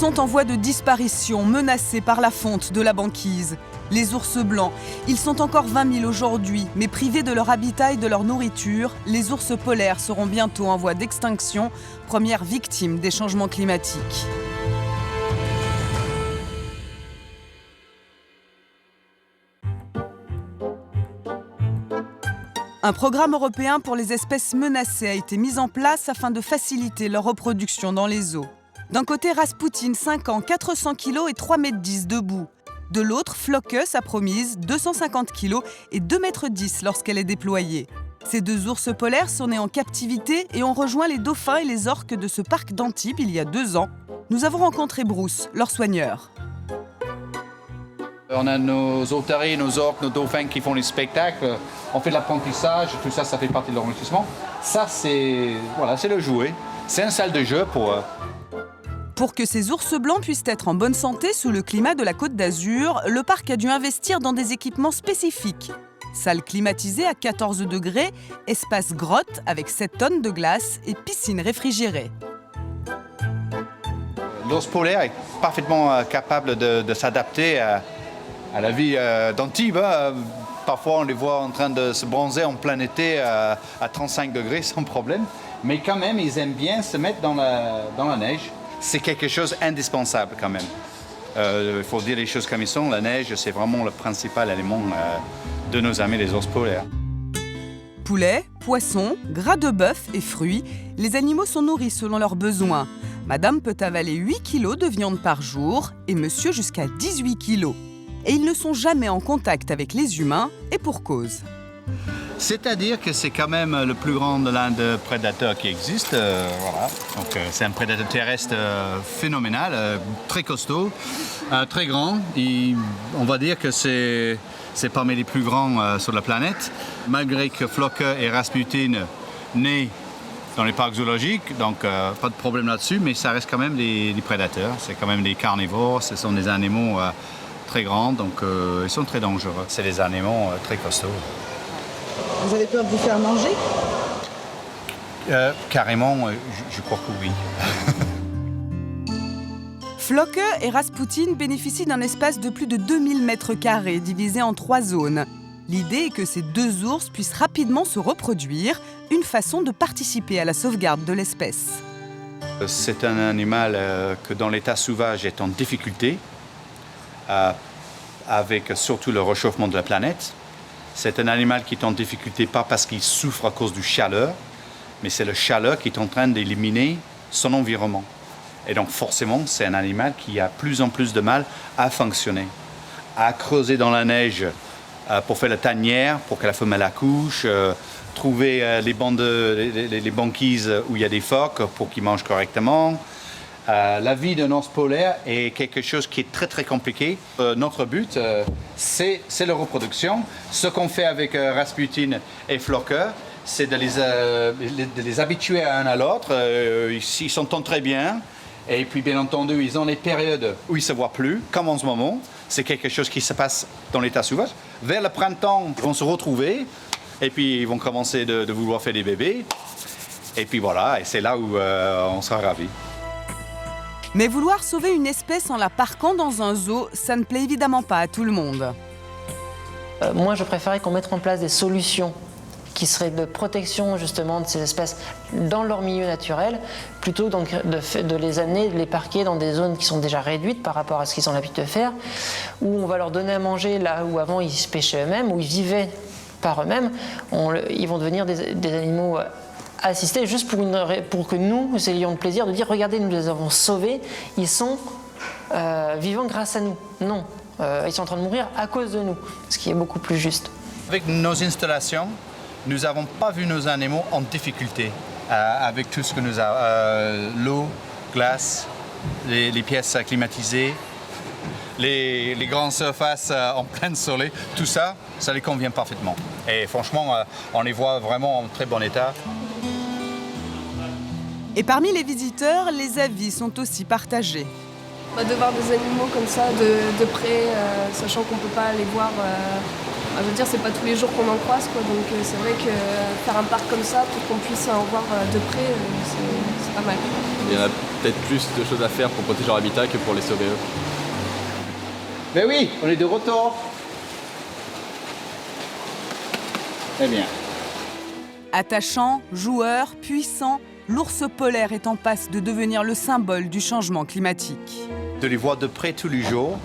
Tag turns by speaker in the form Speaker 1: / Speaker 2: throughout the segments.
Speaker 1: sont en voie de disparition, menacés par la fonte de la banquise. Les ours blancs, ils sont encore 20 000 aujourd'hui, mais privés de leur habitat et de leur nourriture, les ours polaires seront bientôt en voie d'extinction, première victime des changements climatiques. Un programme européen pour les espèces menacées a été mis en place afin de faciliter leur reproduction dans les eaux. D'un côté, Rasputin, 5 ans, 400 kg et 3,10 m debout. De l'autre, Flocke, sa promise, 250 kg et 2,10 m lorsqu'elle est déployée. Ces deux ours polaires sont nés en captivité et ont rejoint les dauphins et les orques de ce parc d'Antibes il y a 2 ans. Nous avons rencontré Bruce, leur soigneur.
Speaker 2: On a nos otaries, nos orques, nos dauphins qui font les spectacles. On fait de l'apprentissage, tout ça, ça fait partie de l'enrichissement. Ça, c'est le jouet. C'est une salle de jeu pour eux.
Speaker 1: Pour que ces ours blancs puissent être en bonne santé sous le climat de la Côte d'Azur, le parc a dû investir dans des équipements spécifiques. Salle climatisée à 14 degrés, espace grotte avec 7 tonnes de glace et piscine réfrigérée.
Speaker 2: L'ours polaire est parfaitement capable de s'adapter à la vie d'Antibes. Parfois, on les voit en train de se bronzer en plein été à 35 degrés sans problème. Mais quand même, ils aiment bien se mettre dans la neige. C'est quelque chose d'indispensable quand même. Il faut dire les choses comme ils sont. La neige, c'est vraiment le principal élément de nos amis les ours polaires.
Speaker 1: Poulet, poisson, gras de bœuf et fruits, les animaux sont nourris selon leurs besoins. Madame peut avaler 8 kg de viande par jour et monsieur jusqu'à 18 kg. Et ils ne sont jamais en contact avec les humains, et pour cause.
Speaker 2: C'est-à-dire que c'est quand même le plus grand de l'un des prédateurs qui existe. Voilà. Donc, c'est un prédateur terrestre phénoménal, très costaud, très grand. On va dire que c'est parmi les plus grands sur la planète. Malgré que Flocke et Rasputin nés dans les parcs zoologiques, donc pas de problème là-dessus, mais ça reste quand même des prédateurs. C'est quand même des carnivores, ce sont des animaux très grands, donc ils sont très dangereux. C'est des animaux très costauds.
Speaker 3: Vous avez peur de vous faire manger ?
Speaker 2: Carrément, je crois que oui.
Speaker 1: Flocke et Rasputin bénéficient d'un espace de plus de 2000 m² divisé en 3 zones. L'idée est que ces deux ours puissent rapidement se reproduire, une façon de participer à la sauvegarde de l'espèce.
Speaker 2: C'est un animal que dans l'état sauvage est en difficulté, avec surtout le réchauffement de la planète. C'est un animal qui est en difficulté pas parce qu'il souffre à cause du chaleur, mais c'est le chaleur qui est en train d'éliminer son environnement. Et donc forcément, c'est un animal qui a plus en plus de mal à fonctionner, à creuser dans la neige pour faire la tanière, pour que la femelle accouche, trouver les banquises où il y a des phoques pour qu'ils mangent correctement. La vie d'un ours polaire est quelque chose qui est très très compliqué. Notre but, c'est la reproduction. Ce qu'on fait avec Rasputin et Flocke, c'est de les habituer à un à l'autre. Ils s'entendent très bien. Et puis bien entendu, ils ont des périodes où ils ne se voient plus, comme en ce moment. C'est quelque chose qui se passe dans l'état sauvage. Vers le printemps, ils vont se retrouver. Et puis ils vont commencer de vouloir faire des bébés. Et puis voilà, et c'est là où on sera ravis.
Speaker 1: Mais vouloir sauver une espèce en la parquant dans un zoo, ça ne plaît évidemment pas à tout le monde.
Speaker 4: Moi, je préférais qu'on mette en place des solutions qui seraient de protection justement de ces espèces dans leur milieu naturel, plutôt donc de les amener, de les parquer dans des zones qui sont déjà réduites par rapport à ce qu'ils ont l'habitude de faire, où on va leur donner à manger là où avant ils se pêchaient eux-mêmes, où ils vivaient par eux-mêmes. Ils vont devenir des animaux assistés juste pour que nous ayons le plaisir de dire regardez, nous les avons sauvés, ils sont vivants grâce à nous. Non, ils sont en train de mourir à cause de nous, ce qui est beaucoup plus juste.
Speaker 2: Avec nos installations, nous n'avons pas vu nos animaux en difficulté avec tout ce que nous avons, l'eau, glace, les pièces climatisées, les grandes surfaces en plein soleil, tout ça, ça les convient parfaitement. Et franchement, on les voit vraiment en très bon état.
Speaker 1: Et parmi les visiteurs, les avis sont aussi partagés.
Speaker 5: De voir des animaux comme ça de près, sachant qu'on ne peut pas les voir, je veux dire, c'est pas tous les jours qu'on en croise, quoi. Donc c'est vrai que faire un parc comme ça pour qu'on puisse en voir de près, c'est pas mal.
Speaker 6: il y en a peut-être plus de choses à faire pour protéger leur habitat que pour les sauver eux.
Speaker 2: Mais oui, on est de retour. Très bien.
Speaker 1: Attachant, joueur, puissant, l'ours polaire est en passe de devenir le symbole du changement climatique.
Speaker 2: De les voir de près tous les jours,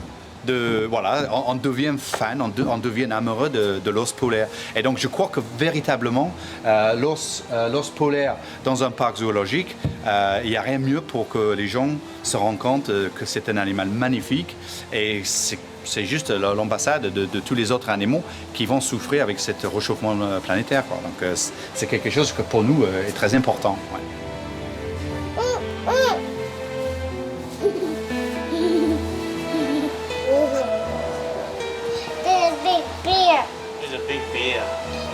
Speaker 2: on devient fan, on devient amoureux de l'ours polaire. Et donc je crois que véritablement, l'ours polaire dans un parc zoologique, il n'y a rien de mieux pour que les gens se rendent compte que c'est un animal magnifique. Et c'est juste l'ambassade de tous les autres animaux qui vont souffrir avec ce réchauffement planétaire, quoi. Donc c'est quelque chose que pour nous est très important. Ouais.
Speaker 7: There's a big bear.